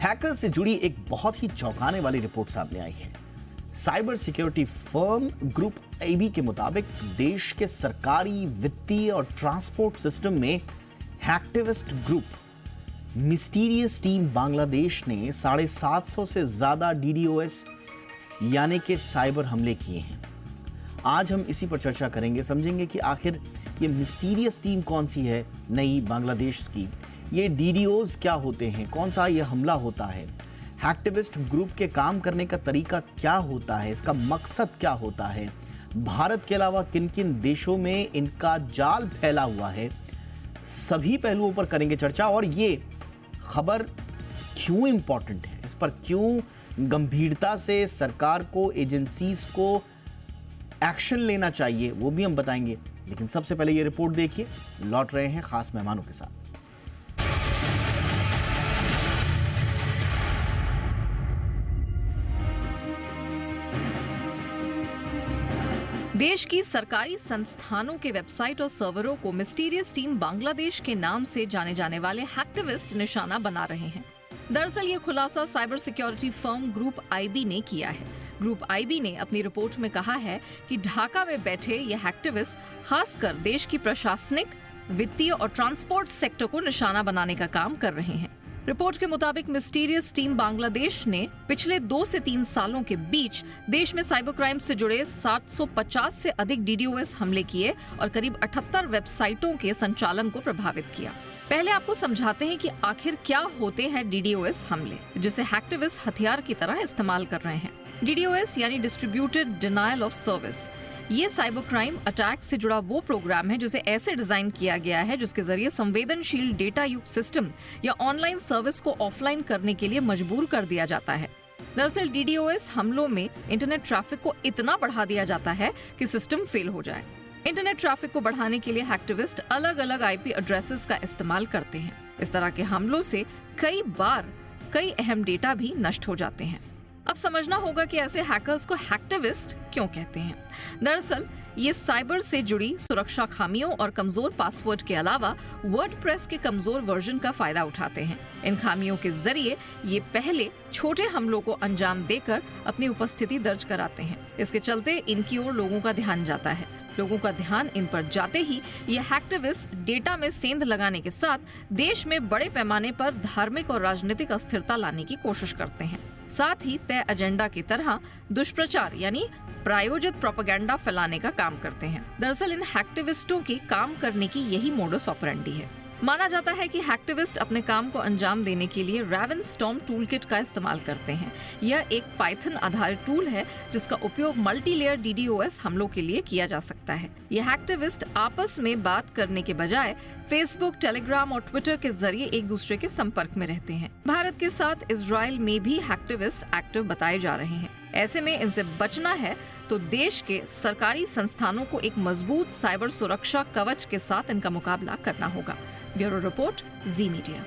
Hacker से जुड़ी एक बहुत ही चौंकाने वाली रिपोर्ट सामने आई है। Cyber security firm group IB के मुताबिक देश के सरकारी, वित्तीय और ट्रांसपोर्ट सिस्टम में hacktivist group mysterious team Bangladesh ने 750 से ज्यादा डीडीओएस यानी कि साइबर हमले किए हैं। आज हम इसी पर चर्चा करेंगे, समझेंगे कि आखिर ये मिस्टीरियस टीम कौन सी है नई बांग्लादेश की, ये डीडीओज क्या होते हैं, कौन सा ये हमला होता है, हैक्टिविस्ट ग्रुप के काम करने का तरीका क्या होता है, इसका मकसद क्या होता है, भारत के अलावा किन किन देशों में इनका जाल फैला हुआ है, सभी पहलुओं पर करेंगे चर्चा। और ये खबर क्यों इंपॉर्टेंट है, इस पर क्यों गंभीरता से सरकार को, एजेंसीज को एक्शन लेना चाहिए, वो भी हम बताएंगे। लेकिन सबसे पहले ये रिपोर्ट देखिए, लौट रहे हैं खास मेहमानों के साथ। देश की सरकारी संस्थानों के वेबसाइट और सर्वरों को मिस्टीरियस टीम बांग्लादेश के नाम से जाने जाने वाले हैक्टिविस्ट निशाना बना रहे हैं। दरअसल ये खुलासा cyber security firm group IB ने किया है। ग्रुप आईबी ने अपनी रिपोर्ट में कहा है कि ढाका में बैठे ये हैक्टिविस्ट खासकर देश की प्रशासनिक, वित्तीय और ट्रांसपोर्ट सेक्टर को निशाना बनाने का काम कर रहे हैं। रिपोर्ट के मुताबिक मिस्टीरियस टीम बांग्लादेश ने पिछले 2 से 3 सालों के बीच देश में साइबर क्राइम से जुड़े 750 से अधिक डीडीओएस हमले किए और करीब 78 वेबसाइटों के संचालन को प्रभावित किया। पहले आपको समझाते हैं कि आखिर क्या होते हैं डीडीओएस हमले, जिसे हैक्टिविस्ट हथियार की तरह इस्तेमाल कर रहे हैं। डीडीओएस यानी डिस्ट्रीब्यूटेड डिनायल ऑफ सर्विस। ये साइबर क्राइम अटैक से जुड़ा वो प्रोग्राम है जिसे ऐसे डिजाइन किया गया है जिसके जरिए संवेदनशील डेटा युक्त सिस्टम या ऑनलाइन सर्विस को ऑफलाइन करने के लिए मजबूर कर दिया जाता है। दरअसल डीडीओएस हमलों में इंटरनेट ट्रैफिक को इतना बढ़ा दिया जाता है कि सिस्टम फेल हो जाए। इंटरनेट ट्रैफिक को बढ़ाने के लिए हैक्टिविस्ट अलग अलग आईपी एड्रेसेस का इस्तेमाल करते हैं। इस तरह के हमलों से कई अहम डेटा भी नष्ट हो जाते हैं। अब समझना होगा कि ऐसे हैकर्स को हैक्टिविस्ट क्यों कहते हैं। दरअसल ये साइबर से जुड़ी सुरक्षा खामियों और कमजोर पासवर्ड के अलावा वर्डप्रेस के कमजोर वर्जन का फायदा उठाते हैं। इन खामियों के जरिए ये पहले छोटे हमलों को अंजाम देकर अपनी उपस्थिति दर्ज कराते हैं। इसके चलते इनकी ओर लोगों का ध्यान जाता है। लोगों का ध्यान इन पर जाते ही ये हैक्टिविस्ट डेटा में सेंध लगाने के साथ देश में बड़े पैमाने पर धार्मिक और राजनीतिक अस्थिरता लाने की कोशिश करते हैं। साथ ही तय एजेंडा की तरह दुष्प्रचार यानी प्रायोजित प्रोपेगेंडा फैलाने का काम करते हैं। दरअसल इन हैक्टिविस्टों की काम करने की यही मोडस ऑपरेंडी है। माना जाता है कि हैक्टिविस्ट अपने काम को अंजाम देने के लिए रेवन स्टॉर्म टूलकिट का इस्तेमाल करते हैं। यह एक पाइथन आधारित टूल है जिसका उपयोग मल्टीलेयर डीडीओएस हमलों के लिए किया जा सकता है। यह हैक्टिविस्ट आपस में बात करने के बजाय फेसबुक, टेलीग्राम और ट्विटर के जरिए एक दूसरे के संपर्क में रहते हैं। भारत के साथ इजराइल में भी हैक्टिविस्ट एक्टिव बताए जा रहे हैं। ऐसे में इनसे बचना है तो देश के सरकारी संस्थानों को एक मजबूत साइबर सुरक्षा कवच के साथ इनका मुकाबला करना होगा। ब्यूरो रिपोर्ट, जी मीडिया।